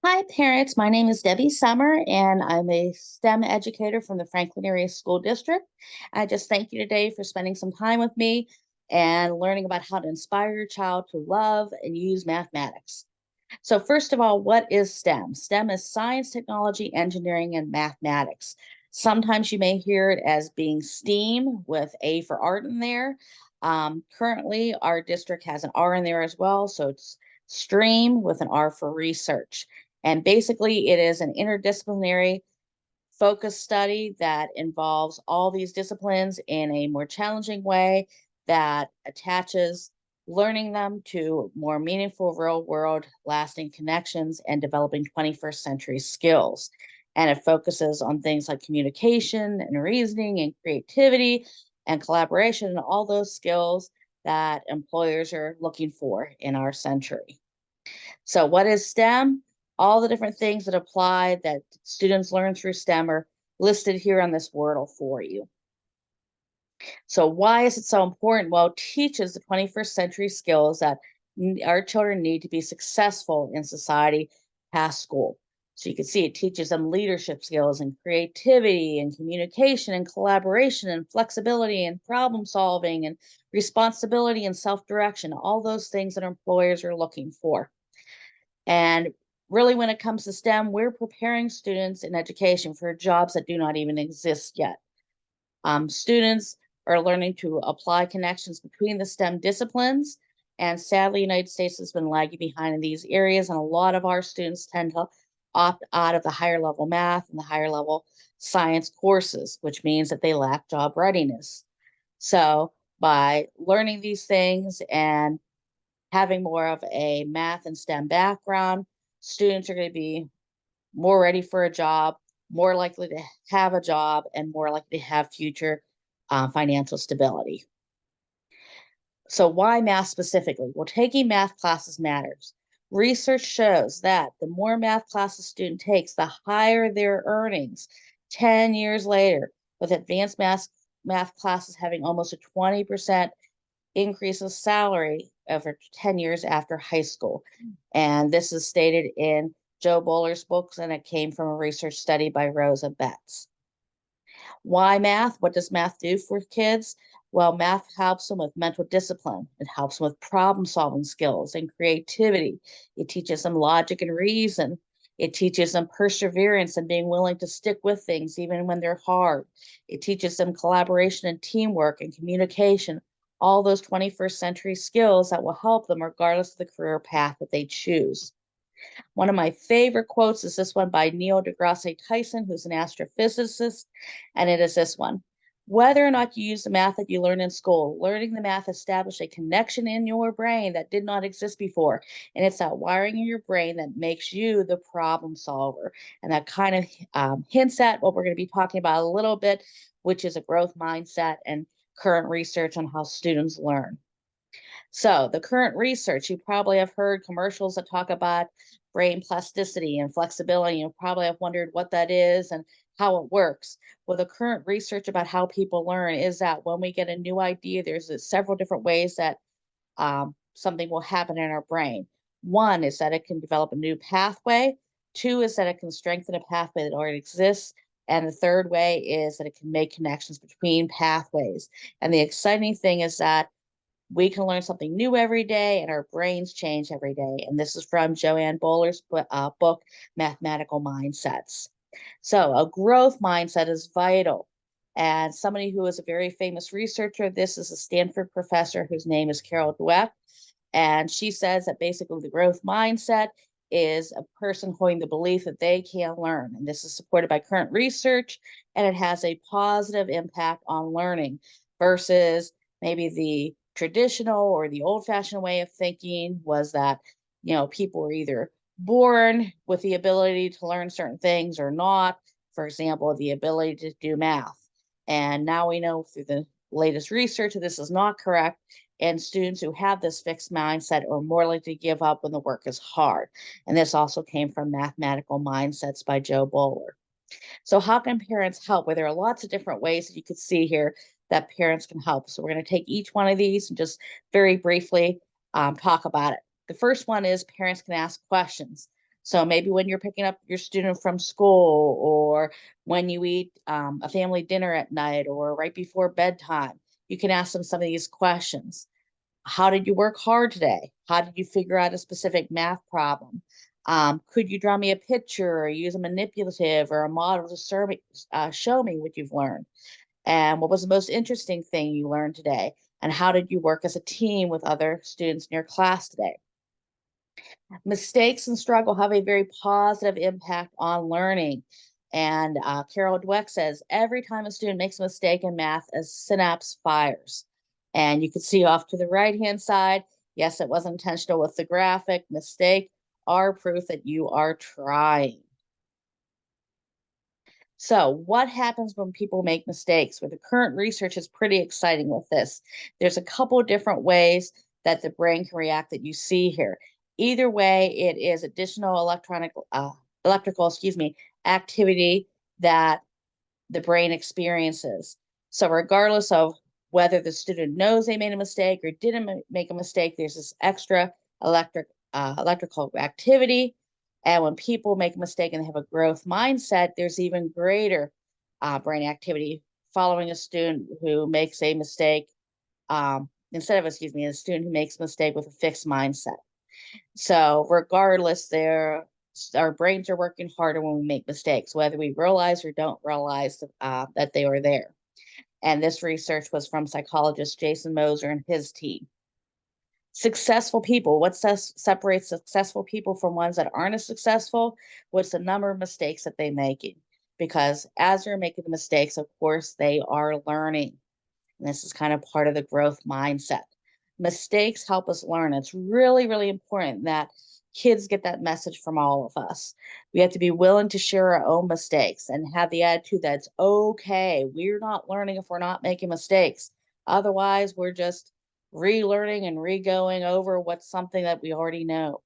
Hi, parents. My name is Debbie Summer, and I'm a STEM educator from the Franklin Area School District. I just thank you today for spending some time with me and learning about how to inspire your child to love and use mathematics. So, first of all, what is STEM? STEM is science, technology, engineering, and mathematics. Sometimes you may hear it as being STEAM with A for art in there. Currently, our district has an R in there as well. So it's STREAM with an R for research. And basically, it is an interdisciplinary focused study that involves all these disciplines in a more challenging way that attaches learning them to more meaningful real world lasting connections and developing 21st century skills. And it focuses on things like communication and reasoning and creativity and collaboration and all those skills that employers are looking for in our century. So, what is STEM? All the different things that apply that students learn through STEM are listed here on this Wordle for you. So, why is it so important? Well, it teaches the 21st century skills that our children need to be successful in society past school. So, you can see it teaches them leadership skills and creativity and communication and collaboration and flexibility and problem solving and responsibility and self direction, all those things that employers are looking for. And really, when it comes to STEM, we're preparing students in education for jobs that do not even exist yet. Students are learning to apply connections between the STEM disciplines. And sadly, the United States has been lagging behind in these areas. And a lot of our students tend to opt out of the higher level math and the higher level science courses, which means that they lack job readiness. So, by learning these things and having more of a math and STEM background, students are going to be more ready for a job, more likely to have a job, and more likely to have future financial stability. So, why math specifically? Well, taking math classes matters. Research shows that the more math classes a student takes, the higher their earnings 10 years later, with advanced math classes having almost a 20% increase of salary over 10 years after high school. And this is stated in Joe Bowler's books, and it came from a research study by Rosa Betts. Why math? What does math do for kids? Well, math helps them with mental discipline. It helps them with problem solving skills and creativity. It teaches them logic and reason. It teaches them perseverance and being willing to stick with things even when they're hard. It teaches them collaboration and teamwork and communication, all those 21st century skills that will help them regardless of the career path that they choose. One of my favorite quotes is this one by Neil deGrasse Tyson, who's an astrophysicist, and it is this one. Whether or not you use the math that you learned in school, learning the math established a connection in your brain that did not exist before. And it's that wiring in your brain that makes you the problem solver. And that kind of hints at what we're going to be talking about a little bit, which is a growth mindset and current research on how students learn. So, the current research, you probably have heard commercials that talk about brain plasticity and flexibility. You probably have wondered what that is and how it works. Well, the current research about how people learn is that when we get a new idea, there's several different ways that something will happen in our brain. One is that it can develop a new pathway. Two is that it can strengthen a pathway that already exists. And the third way is that it can make connections between pathways. And the exciting thing is that we can learn something new every day and our brains change every day. And this is from Joanne Bowler's book, Mathematical Mindsets. So, a growth mindset is vital. And somebody who is a very famous researcher, this is a Stanford professor whose name is Carol Dweck. And she says that basically the growth mindset is a person holding the belief that they can learn. And this is supported by current research, and it has a positive impact on learning versus maybe the traditional or the old fashioned way of thinking was that, people were either born with the ability to learn certain things or not. For example, the ability to do math. And now we know through the latest research that this is not correct. And students who have this fixed mindset are more likely to give up when the work is hard. And this also came from Mathematical Mindsets by Joe Bowler. So, how can parents help? Well, there are lots of different ways that you could see here that parents can help. So, we're going to take each one of these and just very briefly talk about it. The first one is parents can ask questions. So maybe when you're picking up your student from school, or when you eat a family dinner at night, or right before bedtime, you can ask them some of these questions. How did you work hard today? How did you figure out a specific math problem? Could you draw me a picture or use a manipulative or a model to show me what you've learned? And what was the most interesting thing you learned today? And how did you work as a team with other students in your class today? Mistakes and struggle have a very positive impact on learning. And Carol Dweck says every time a student makes a mistake in math, a synapse fires. And you can see off to the right hand side, yes, it was intentional with the graphic. Mistake are proof that you are trying. So, what happens when people make mistakes? Well, the current research is pretty exciting with this. There's a couple of different ways that the brain can react that you see here. Either way, it is additional electrical, activity that the brain experiences. So, regardless of whether the student knows they made a mistake or didn't make a mistake, there's this extra electrical activity. And when people make a mistake and they have a growth mindset, there's even greater brain activity following a student who makes a mistake instead of, a student who makes a mistake with a fixed mindset. So, regardless, our brains are working harder when we make mistakes, whether we realize or don't realize that they are there. And this research was from psychologist Jason Moser and his team. Successful people, what separates successful people from ones that aren't as successful? What's the number of mistakes that they're making? Because as they're making the mistakes, of course, they are learning. And this is kind of part of the growth mindset. Mistakes help us learn. It's really, really important that kids get that message from all of us. We have to be willing to share our own mistakes and have the attitude that it's okay. We're not learning if we're not making mistakes. Otherwise, we're just relearning and re-going over what's something that we already know.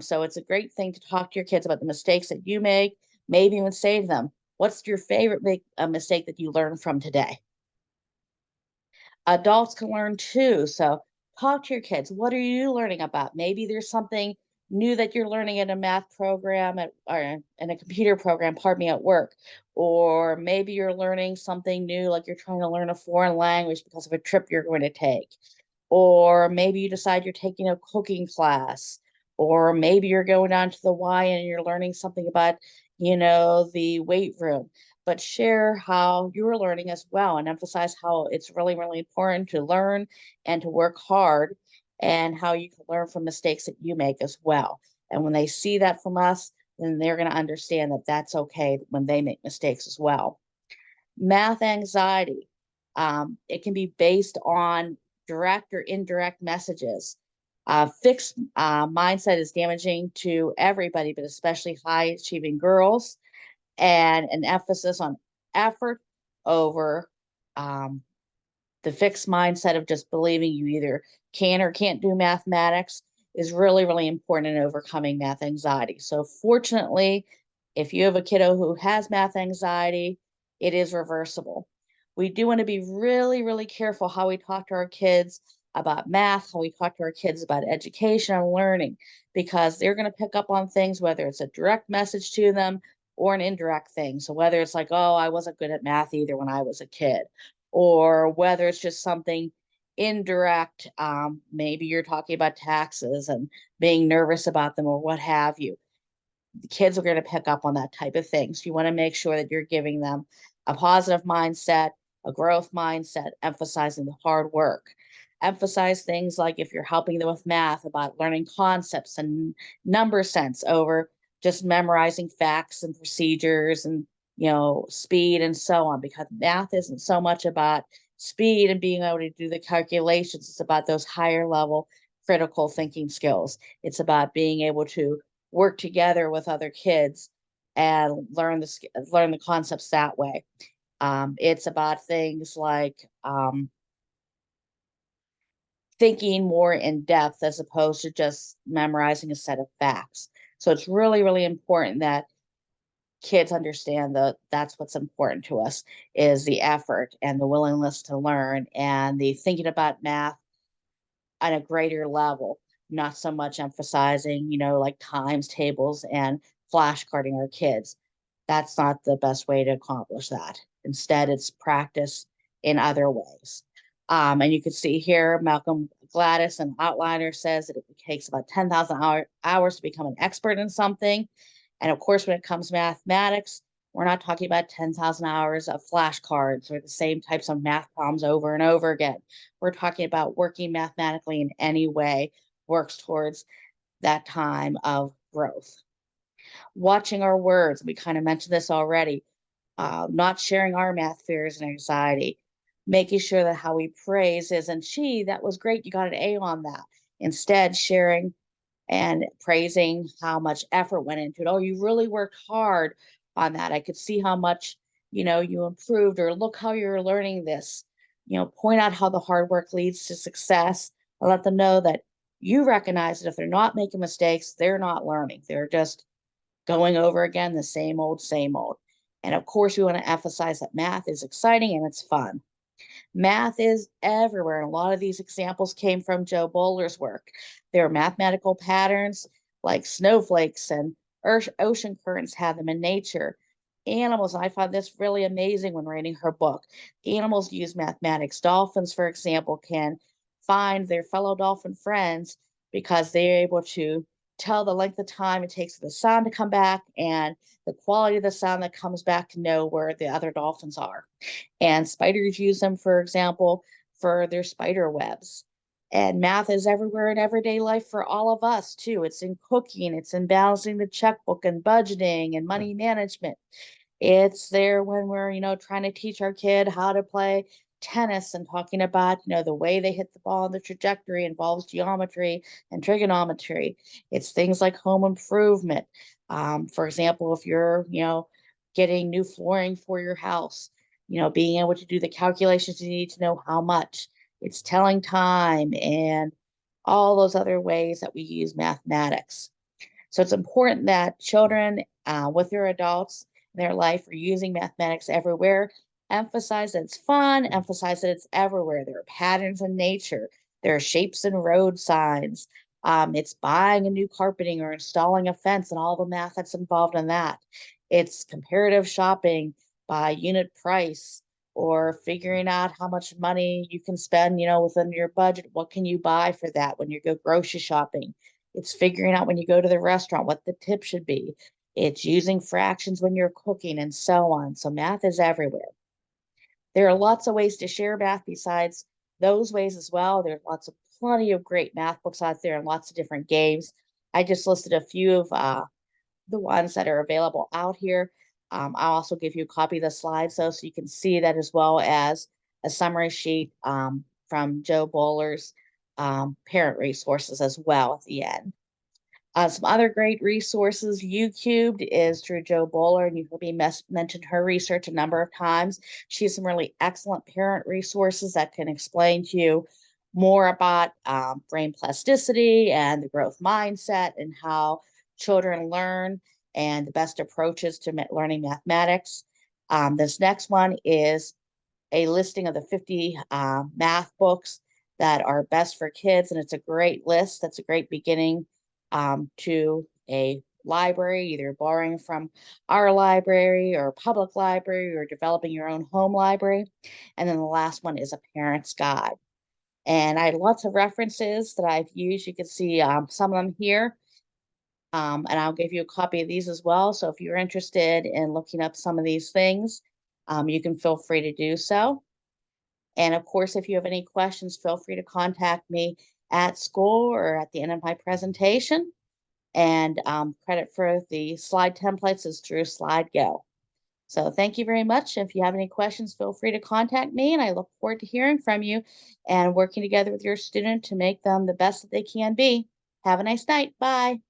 So it's a great thing to talk to your kids about the mistakes that you make, maybe even say to them, what's your favorite mistake that you learned from today? Adults can learn too. So talk to your kids. What are you learning about? Maybe there's something new that you're learning in a math program or in a computer program, pardon me, at work. Or maybe you're learning something new, like you're trying to learn a foreign language because of a trip you're going to take. Or maybe you decide you're taking a cooking class. Or maybe you're going down to the Y and you're learning something about, the weight room. But share how you're learning as well and emphasize how it's really, really important to learn and to work hard, and how you can learn from mistakes that you make as well. And when they see that from us, then they're going to understand that that's okay when they make mistakes as well. Math anxiety. It can be based on direct or indirect messages. Fixed mindset is damaging to everybody, but especially high achieving girls, and an emphasis on effort over um, the fixed mindset of just believing you either can or can't do mathematics is really, really important in overcoming math anxiety. So, fortunately, if you have a kiddo who has math anxiety, it is reversible. We do want to be really, really careful how we talk to our kids about math, how we talk to our kids about education and learning, because they're going to pick up on things, whether it's a direct message to them or an indirect thing. So, whether it's like, oh, I wasn't good at math either when I was a kid, or whether it's just something indirect. Maybe you're talking about taxes and being nervous about them or what have you. The kids are going to pick up on that type of thing. So you want to make sure that you're giving them a positive mindset, a growth mindset, emphasizing the hard work. Emphasize things like, if you're helping them with math, about learning concepts and number sense over just memorizing facts and procedures and speed and so on, because math isn't so much about speed and being able to do the calculations. It's about those higher level critical thinking skills. It's about being able to work together with other kids and learn the concepts that way. It's about things like thinking more in depth as opposed to just memorizing a set of facts. So it's really, really important that kids understand that that's what's important to us, is the effort and the willingness to learn and the thinking about math on a greater level, not so much emphasizing, like times tables and flashcarding our kids. That's not the best way to accomplish that. Instead, it's practice in other ways. And you can see here, Malcolm Gladys, an outliner, says that it takes about 10,000 hours to become an expert in something. And of course, when it comes to mathematics, we're not talking about 10,000 hours of flashcards or the same types of math problems over and over again. We're talking about working mathematically in any way works towards that time of growth. Watching our words, we kind of mentioned this already, not sharing our math fears and anxiety, making sure that how we praise isn't, gee, that was great, you got an A on that. Instead, sharing and praising how much effort went into it. Oh, you really worked hard on that. I could see how much, you improved, or look how you're learning this. Point out how the hard work leads to success, and let them know that you recognize that if they're not making mistakes, they're not learning. They're just going over again the same old, same old. And of course, we want to emphasize that math is exciting and it's fun. Math is everywhere. And a lot of these examples came from Joe Bowler's work. There are mathematical patterns like snowflakes and ocean currents have them in nature. Animals, I found this really amazing when reading her book. Animals use mathematics. Dolphins, for example, can find their fellow dolphin friends because they're able to tell the length of time it takes for the sound to come back and the quality of the sound that comes back to know where the other dolphins are. And spiders use them, for example, for their spider webs. And math is everywhere in everyday life for all of us, too. It's in cooking, it's in balancing the checkbook and budgeting and money management. It's there when we're, trying to teach our kid how to play tennis and talking about, the way they hit the ball and the trajectory involves geometry and trigonometry. It's things like home improvement. For example, if you're, getting new flooring for your house, being able to do the calculations you need to know how much. It's telling time and all those other ways that we use mathematics. So it's important that children with their adults in their life are using mathematics everywhere. Emphasize that it's fun, emphasize that it's everywhere. There are patterns in nature, there are shapes in road signs. It's buying a new carpeting or installing a fence and all the math that's involved in that. It's comparative shopping by unit price or figuring out how much money you can spend, within your budget. What can you buy for that when you go grocery shopping? It's figuring out when you go to the restaurant what the tip should be. It's using fractions when you're cooking and so on. So math is everywhere. There are lots of ways to share math besides those ways as well. There's plenty of great math books out there and lots of different games. I just listed a few of the ones that are available out here. I'll also give you a copy of the slides though, so you can see that, as well as a summary sheet from Joe Bowler's parent resources as well at the end. Some other great resources. YouCubed is through Joe Bowler, and you've heard me mention her research a number of times. She has some really excellent parent resources that can explain to you more about brain plasticity and the growth mindset and how children learn and the best approaches to learning mathematics. This next one is a listing of the 50 math books that are best for kids, and it's a great list. That's a great beginning to a library, either borrowing from our library or public library or developing your own home library. And then the last one is a parent's guide. And I had lots of references that I've used. You can see some of them here. And I'll give you a copy of these as well. So if you're interested in looking up some of these things, you can feel free to do so. And of course, if you have any questions, feel free to contact me at school or at the end of my presentation. And credit for the slide templates is through SlideGo. So thank you very much. If you have any questions, feel free to contact me, and I look forward to hearing from you and working together with your student to make them the best that they can be. Have a nice night. Bye.